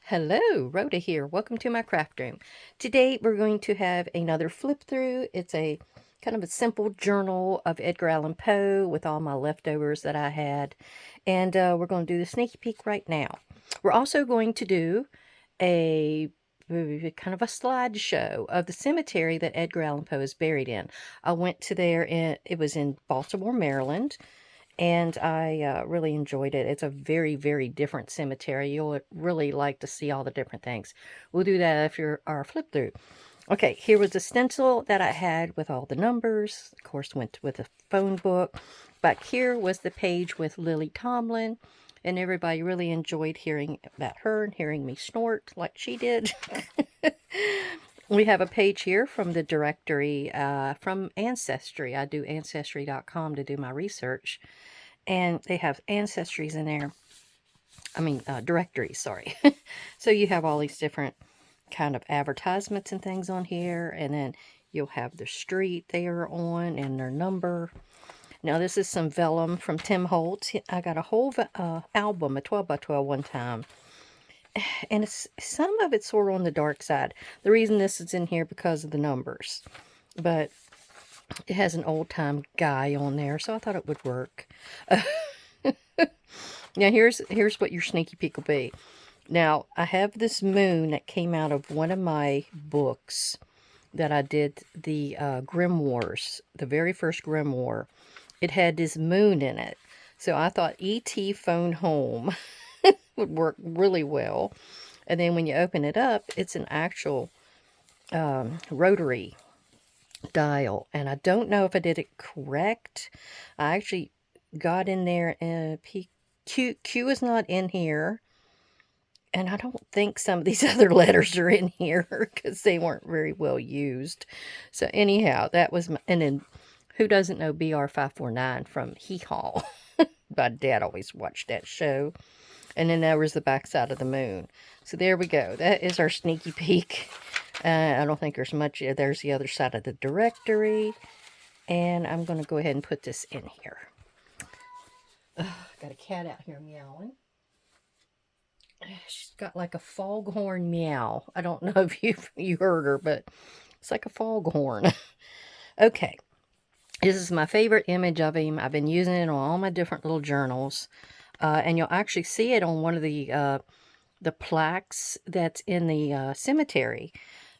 Hello, Rhoda here. Welcome to my craft room. Today we're going to have another flip through. It's a kind of a simple journal of Edgar Allan Poe with all my leftovers that I had. And we're going to do the sneaky peek right now. We're also going to do a kind of a slideshow of the cemetery that Edgar Allan Poe is buried in. I went to there, and it was in Baltimore, Maryland, and I really enjoyed it. It's a very, very different cemetery. You'll really like to see all the different things. We'll do that after our flip through. Okay, here was the stencil that I had with all the numbers. Of course, went with a phone book. Back here was the page with Lily Tomlin, and everybody really enjoyed hearing about her and hearing me snort like she did. We have a page here from the directory from Ancestry. I do Ancestry.com to do my research. And they have ancestries in there. I mean, directories, sorry. So you have all these different kind of advertisements and things on here. And then you'll have the street they are on and their number. Now, this is some vellum from Tim Holtz. I got a whole album, a 12 by 12 one time. And some of it's sort of on the dark side. The reason this is in here because of the numbers. But it has an old-time guy on there, so I thought it would work. Now, here's what your sneaky peek will be. Now, I have this moon that came out of one of my books that I did, the Grimoires, the very first Grimoire. It had this moon in it. So I thought E.T. Phone Home would work really well. And then when you open it up, it's an actual rotary dial. And I don't know if I did it correct. I actually got in there and Q is not in here. And I don't think some of these other letters are in here because they weren't very well used. So anyhow, that was my, and then who doesn't know BR549 from Hee Haw? My dad always watched that show. And then there was the backside of the moon. So there we go. That is our sneaky peek. I don't think there's much. There's the other side of the directory. And I'm going to go ahead and put this in here. Got a cat out here meowing. She's got like a foghorn meow. I don't know if you heard her, but it's like a foghorn. Okay. This is my favorite image of him. I've been using it on all my different little journals. And you'll actually see it on one of the plaques that's in the cemetery.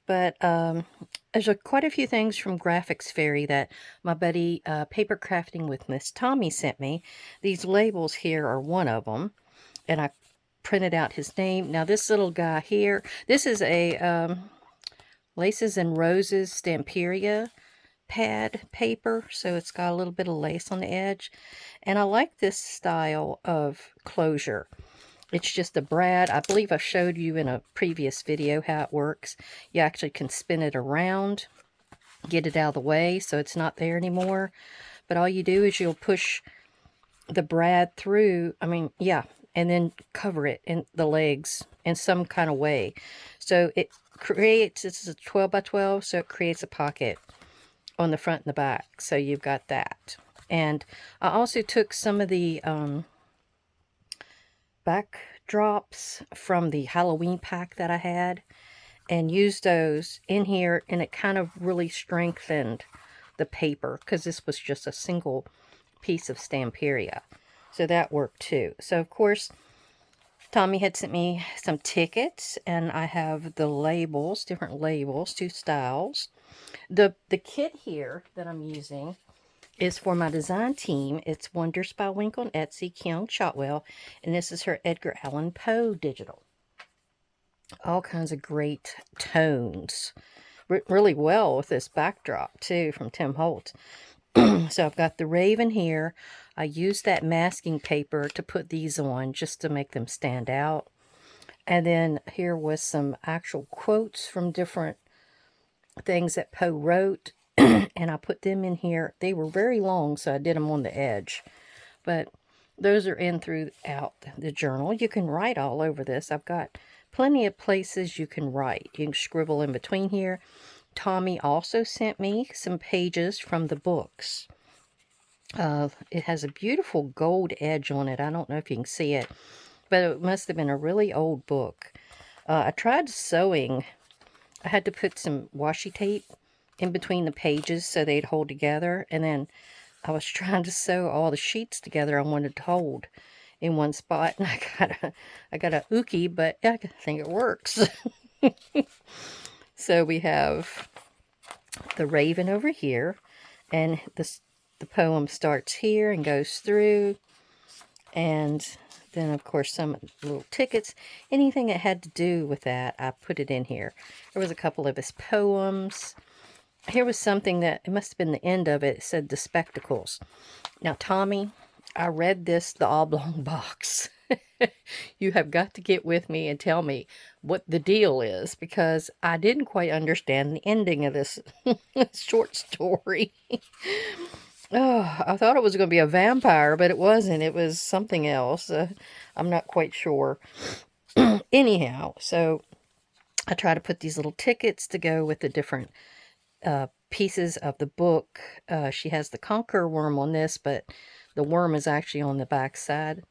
But there's quite a few things from Graphics Fairy that my buddy Paper Crafting with Miss Tommy sent me. These labels here are one of them. And I printed out his name. Now this little guy here, this is a Laces and Roses Stamperia pad paper, so it's got a little bit of lace on the edge, and I like this style of closure. It's just a brad. I believe I showed you in a previous video how it works. You actually can spin it around, get it out of the way so it's not there anymore, but all you do is you'll push the brad through, and then cover it in the legs in some kind of way. So it creates, this is a 12 by 12, so it creates a pocket on the front and the back. So you've got that. And I also took some of the backdrops from the Halloween pack that I had and used those in here, and it kind of really strengthened the paper because this was just a single piece of Stamperia. So that worked too. So of course, Tommy had sent me some tickets, and I have the labels, different labels, 2 styles. The kit here that I'm using is for my design team. It's Wonders by Wink on Etsy, Keon Shotwell, and this is her Edgar Allan Poe digital. All kinds of great tones. Really well with this backdrop too from Tim Holtz. So I've got the Raven here. I used that masking paper to put these on just to make them stand out. And then here was some actual quotes from different things that Poe wrote, and I put them in here. They were very long, so I did them on the edge. But those are in throughout the journal. You can write all over this. I've got plenty of places you can write. You can scribble in between here. Tommy also sent me some pages from the books. It has a beautiful gold edge on it. I don't know if you can see it, but it must have been a really old book. I tried sewing. I had to put some washi tape in between the pages so they'd hold together, and then I was trying to sew all the sheets together I wanted to hold in one spot, and I got a ookie, but I think it works. So we have the raven over here, and the poem starts here and goes through, and then of course some little tickets, anything that had to do with that, I put it in here. There was a couple of his poems. Here was something that, it must have been the end of it, it said the spectacles. Now, Tommy, I read this, the oblong box. You have got to get with me and tell me what the deal is, because I didn't quite understand the ending of this short story. Oh, I thought it was going to be a vampire, but it wasn't. It was something else. I'm not quite sure. Anyhow, so I try to put these little tickets to go with the different pieces of the book. She has the conqueror worm on this, but the worm is actually on the back side.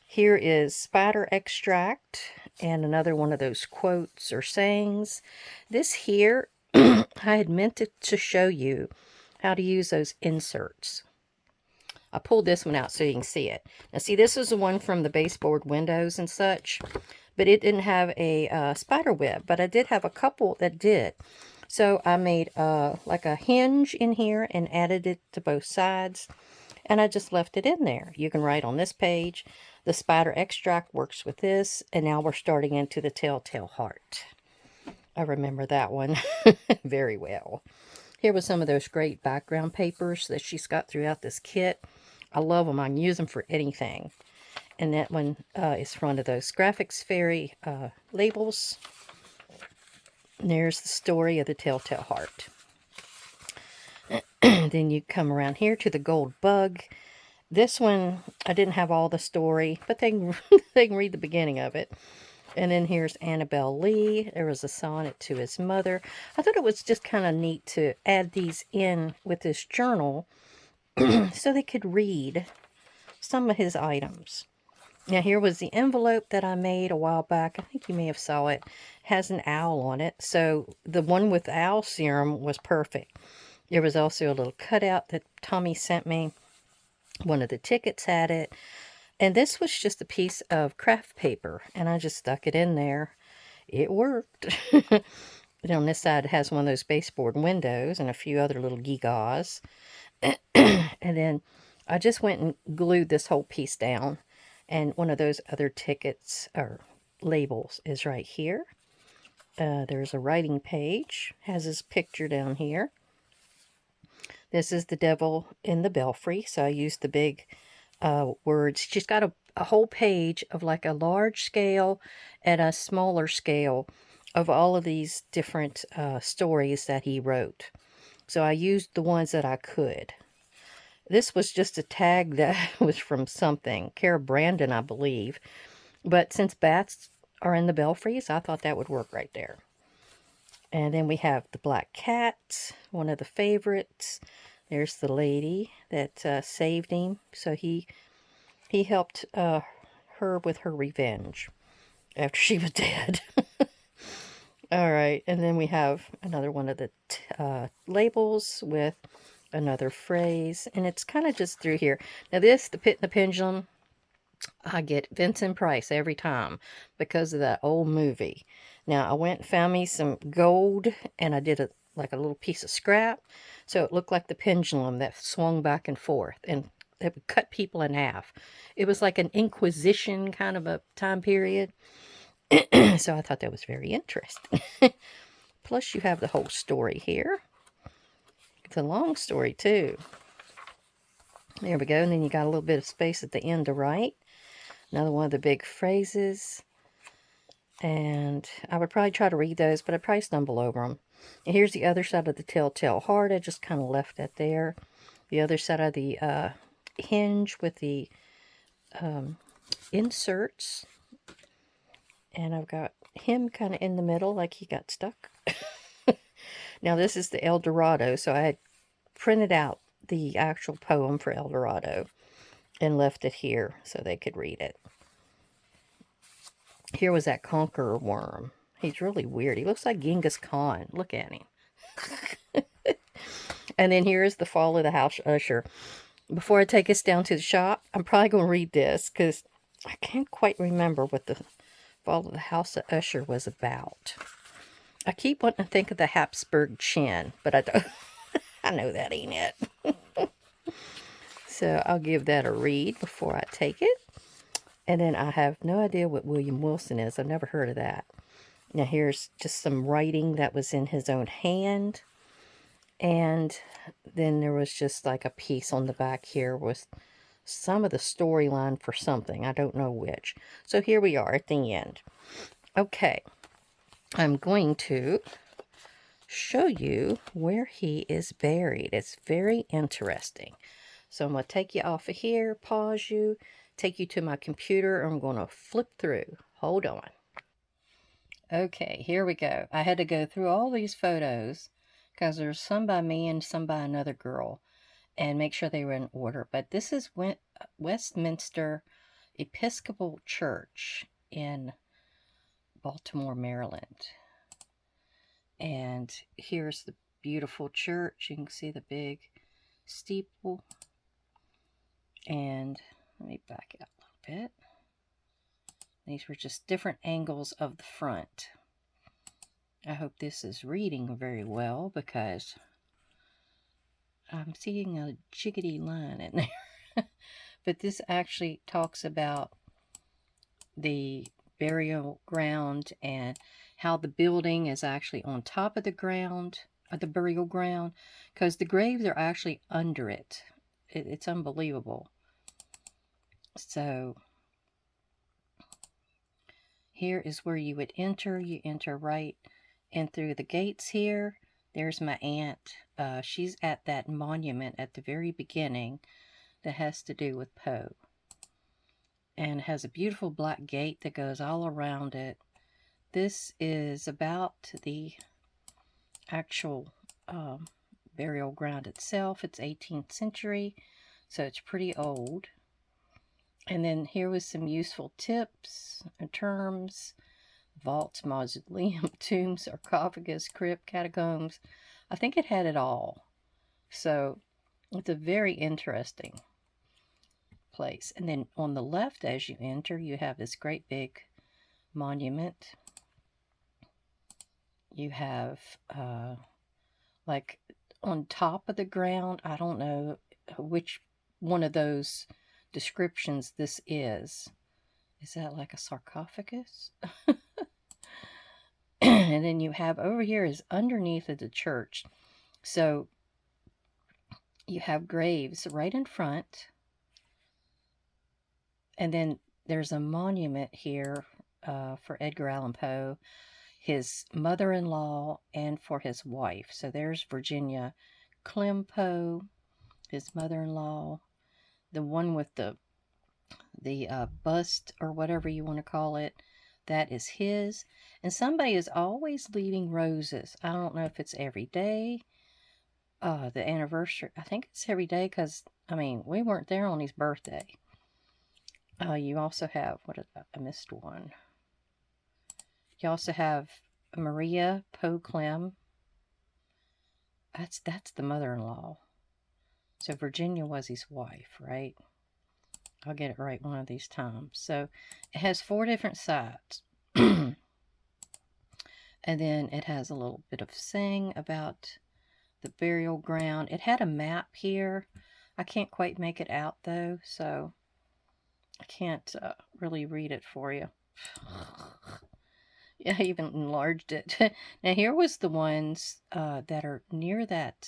Here is spider extract and another one of those quotes or sayings. This here, I had meant to show you how to use those inserts. I pulled this one out so you can see it. Now see, this is the one from the baseboard windows and such, but it didn't have a spider web, but I did have a couple that did. So I made like a hinge in here and added it to both sides, and I just left it in there. You can write on this page. The spider extract works with this, and now we're starting into the telltale heart. I remember that one very well. Here was some of those great background papers that she's got throughout this kit. I love them. I can use them for anything. And that one is one of those Graphics Fairy labels. And there's the story of the telltale heart. Then you come around here to the gold bug. This one, I didn't have all the story, but they can read the beginning of it. And then here's Annabelle Lee. There was a sonnet to his mother. I thought it was just kind of neat to add these in with this journal so they could read some of his items. Now here was the envelope that I made a while back. I think you may have saw it. It has an owl on it. So the one with owl serum was perfect. There was also a little cutout that Tommy sent me. One of the tickets had it. And this was just a piece of craft paper, and I just stuck it in there. It worked. And on this side, it has one of those baseboard windows and a few other little gewgaws. And then I just went and glued this whole piece down. And one of those other tickets, or labels, is right here. There's a writing page. Has his picture down here. This is the devil in the belfry, so I used the big words. She's got a whole page of like a large scale and a smaller scale of all of these different stories that he wrote. So I used the ones that I could. This was just a tag that was from something. Cara Brandon, I believe. But since bats are in the belfries, I thought that would work right there. And then we have the black cat, one of the favorites. There's the lady that saved him. So he helped her with her revenge after she was dead. All right, and then we have another one of the labels with another phrase, and it's kind of just through here. Now this, the Pit and the Pendulum, I get Vincent Price every time because of that old movie. Now I went and found me some gold, and I did like a little piece of scrap, so it looked like the pendulum that swung back and forth, and it would cut people in half. It was like an Inquisition kind of a time period. So I thought that was very interesting. Plus you have the whole story here. It's a long story too. There we go. And then you got a little bit of space at the end to write. Another one of the big phrases. And I would probably try to read those, but I'd probably stumble over them. And here's the other side of the telltale heart. I just kind of left that there. The other side of the hinge with the inserts. And I've got him kind of in the middle, like he got stuck. Now this is the El Dorado, so I had printed out the actual poem for El Dorado and left it here so they could read it. Here was that conqueror worm. He's really weird. He looks like Genghis Khan. Look at him. And then here is the fall of the house usher. Before I take us down to the shop, I'm probably going to read this because I can't quite remember what the fall of the house of Usher was about. I keep wanting to think of the Habsburg chin, but I don't. I know that ain't it. So I'll give that a read before I take it. And then I have no idea what William Wilson is. I've never heard of that. Now here's just some writing that was in his own hand. And then there was just like a piece on the back here with some of the storyline for something. I don't know which. So here we are at the end. Okay. I'm going to show you where he is buried. It's very interesting. So I'm going to take you off of here, pause you, take you to my computer, and I'm going to flip through. Hold on. Okay, here we go. I had to go through all these photos because there's some by me and some by another girl and make sure they were in order. But this is Westminster Episcopal Church in Baltimore, Maryland. And here's the beautiful church. You can see the big steeple. And let me back out a little bit. These were just different angles of the front. I hope this is reading very well because I'm seeing a jiggity line in there. But this actually talks about the burial ground and how the building is actually on top of the ground, of the burial ground, because the graves are actually under it. It's unbelievable. So here is where you would enter. You enter right in through the gates here. There's my aunt. She's at that monument at the very beginning that has to do with Poe. And it has a beautiful black gate that goes all around it. This is about the actual burial ground itself. It's 18th century, so it's pretty old. And then here was some useful tips and terms. Vaults, mausoleum, tomb, sarcophagus, crypt, catacombs. I think it had it all. So it's a very interesting place. And then on the left as you enter, you have this great big monument. You have like on top of the ground, I don't know which one of those descriptions this is. Is that like a sarcophagus? And then you have over here is underneath of the church. So you have graves right in front. And then there's a monument here for Edgar Allen Poe, his mother-in-law, and for his wife. So there's Virginia Clem Poe, his mother-in-law. The one with the bust or whatever you want to call it, that is his. And somebody is always leaving roses. I don't know if it's every day. The anniversary, I think it's every day because, I mean, we weren't there on his birthday. You also have, I missed one. You also have Maria Poe Clem. That's the mother-in-law. So Virginia was his wife, right? I'll get it right one of these times. So it has 4 different sides. And then it has a little bit of saying about the burial ground. It had a map here. I can't quite make it out though, so I can't really read it for you. Yeah, I even enlarged it. Now here was the ones that are near that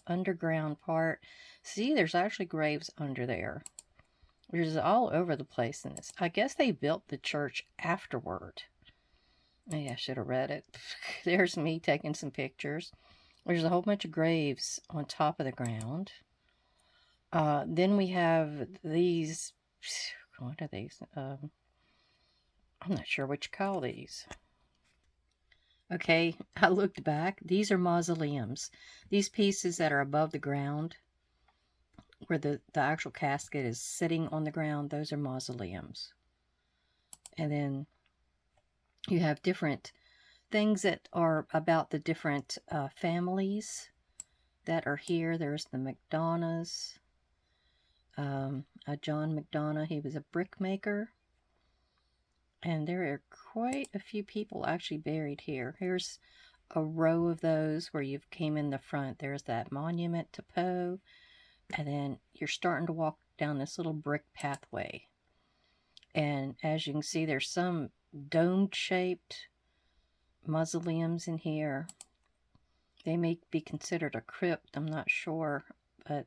underground part. See, there's actually graves under there. There's all over the place in this. I guess they built the church afterward. Maybe I should have read it. There's me taking some pictures. There's a whole bunch of graves on top of the ground. Then we have these. What are these? I'm not sure what you call these. Okay, I looked back. These are mausoleums. These pieces that are above the ground, where the actual casket is sitting on the ground, those are mausoleums. And then You have different things that are about the different families that are here. There's the McDonoughs. John McDonough, he was a brick maker. And there are quite a few people actually buried here. Here's a row of those where you came in the front. There's that monument to Poe. And then you're starting to walk down this little brick pathway. And as you can see, there's some dome-shaped mausoleums in here. They may be considered a crypt, I'm not sure, but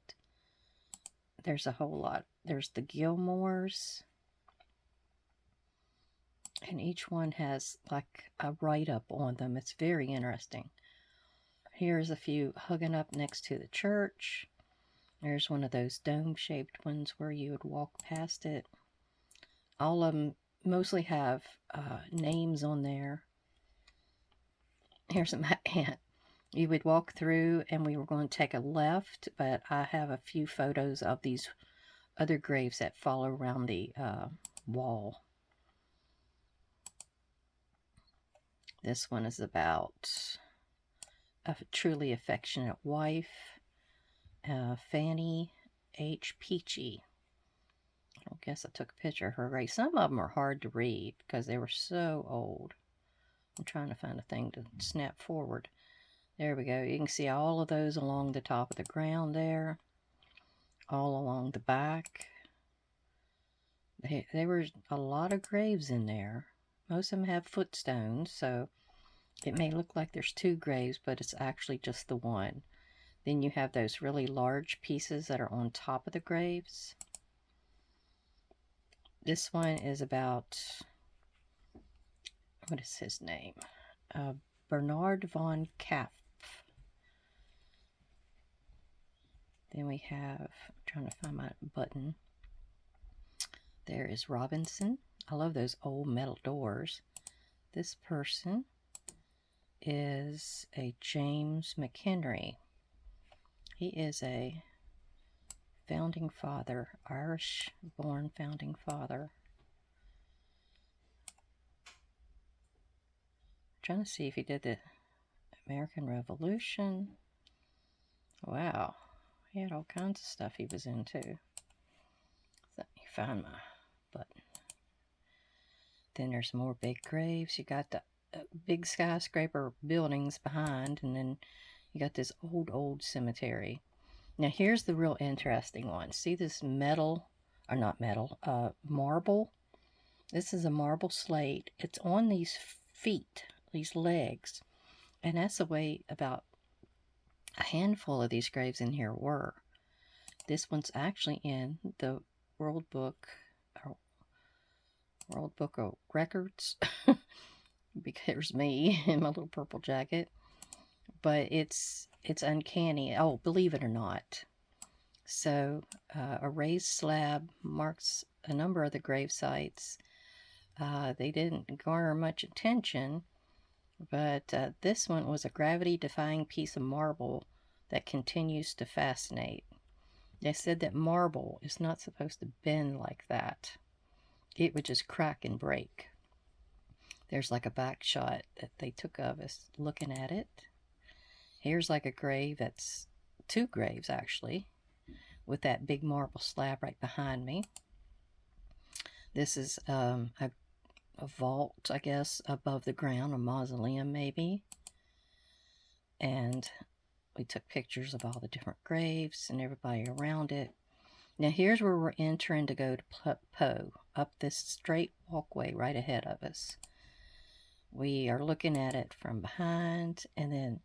there's a whole lot. There's the Gilmores, and each one has like a write-up on them. It's very interesting. Here's a few hugging up next to the church. There's one of those dome-shaped ones where you would walk past it. All of them mostly have names on there. Here's my aunt. You would walk through and we were going to take a left, but I have a few photos of these other graves that follow around the wall. This one is about a truly affectionate wife, Fanny H. Peachy. I guess I took a picture of her grave. Some of them are hard to read because they were so old. I'm trying to find a thing to snap forward. There we go. You can see all of those along the top of the ground there. All along the back. There were a lot of graves in there. Most of them have footstones, so it may look like there's two graves, but it's actually just the one. Then you have those really large pieces that are on top of the graves. This one is about, what is his name? Bernard von Kapp. Then we have, I'm trying to find my button. There is Robinson. I love those old metal doors. This person is a James McHenry. He is a founding father, Irish-born founding father. I'm trying to see if he did the American Revolution. Wow. He had all kinds of stuff he was into. Let me find my button. Then there's more big graves. You got the big skyscraper buildings behind, and then you got this old cemetery. Now here's the real interesting one. See this metal, or not metal, marble? This is a marble slate. It's on these feet, these legs, and that's the way about a handful of these graves in here were. This one's actually in the World Book of Records. Because me in my little purple jacket. But it's uncanny. Oh, believe it or not. So a raised slab marks a number of the grave sites. They didn't garner much attention, but this one was a gravity-defying piece of marble that continues to fascinate. They said that marble is not supposed to bend like that. It would just crack and break. There's like a back shot that they took of us looking at it. Here's like a grave that's two graves actually, with that big marble slab right behind me. This is a vault, I guess, above the ground, a mausoleum maybe. And we took pictures of all the different graves and everybody around it. Now here's where we're entering to go to Poe, up this straight walkway right ahead of us. We are looking at it from behind, and then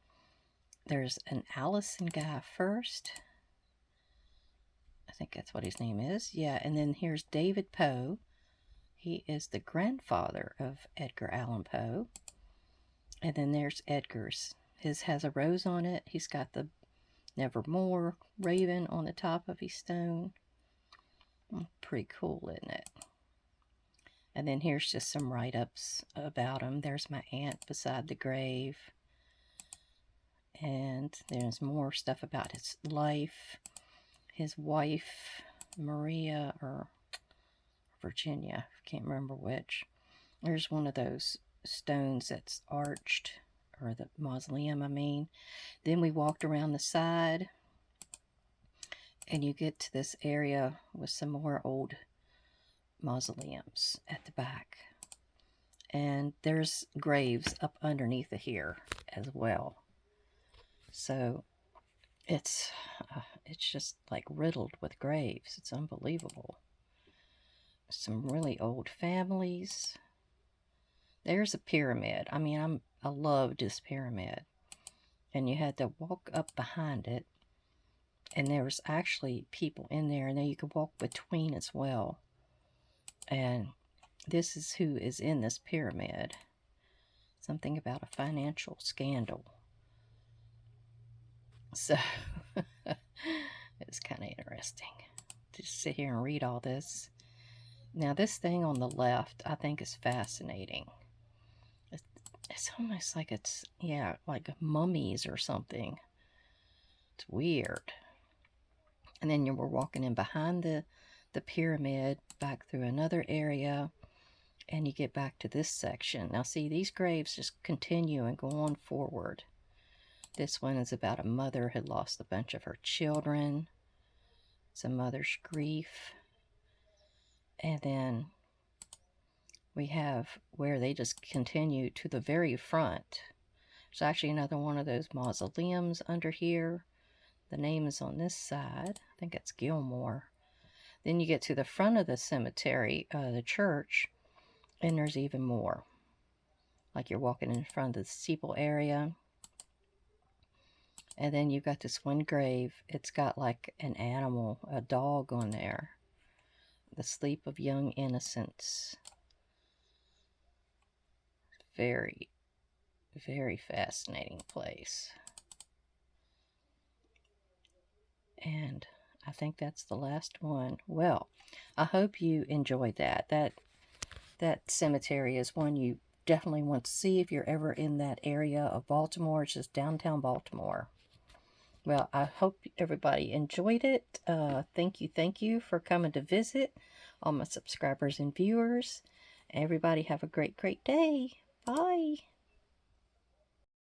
there's an Allison guy first. I think that's what his name is. Yeah, and then here's David Poe. He is the grandfather of Edgar Allan Poe. And then there's Edgar's. His has a rose on it. He's got the Nevermore raven on the top of his stone. Pretty cool, isn't it? And then here's just some write-ups about him. There's my aunt beside the grave. And there's more stuff about his life. His wife, Maria, or Virginia. I can't remember which. There's one of those stones that's arched, or the mausoleum, I mean. Then we walked around the side, and you get to this area with some more old mausoleums at the back. And there's graves up underneath of here as well. So it's just like riddled with graves. It's unbelievable. Some really old families. There's a pyramid. I mean, I loved this pyramid. And you had to walk up behind it. And there was actually people in there, and then you could walk between as well. And this is who is in this pyramid. Something about a financial scandal. So it's kind of interesting to sit here and read all this. Now, this thing on the left, I think, is fascinating. It's almost like it's, yeah, like mummies or something. It's weird. And then you were walking in behind the pyramid, back through another area, and you get back to this section. Now, see, these graves just continue and go on forward. This one is about a mother who lost a bunch of her children. It's a mother's grief. And then we have where they just continue to the very front. There's actually another one of those mausoleums under here. The name is on this side. I think it's Gilmore. Then you get to the front of the cemetery, the church, and there's even more. Like you're walking in front of the steeple area. And then you've got this one grave. It's got like an animal, a dog on there. The sleep of young innocents. Very, very fascinating place. And I think that's the last one. Well, I hope you enjoyed that. That cemetery is one you definitely want to see if you're ever in that area of Baltimore. It's just downtown Baltimore. Well, I hope everybody enjoyed it. Thank you for coming to visit, all my subscribers and viewers. Everybody have a great day. Bye.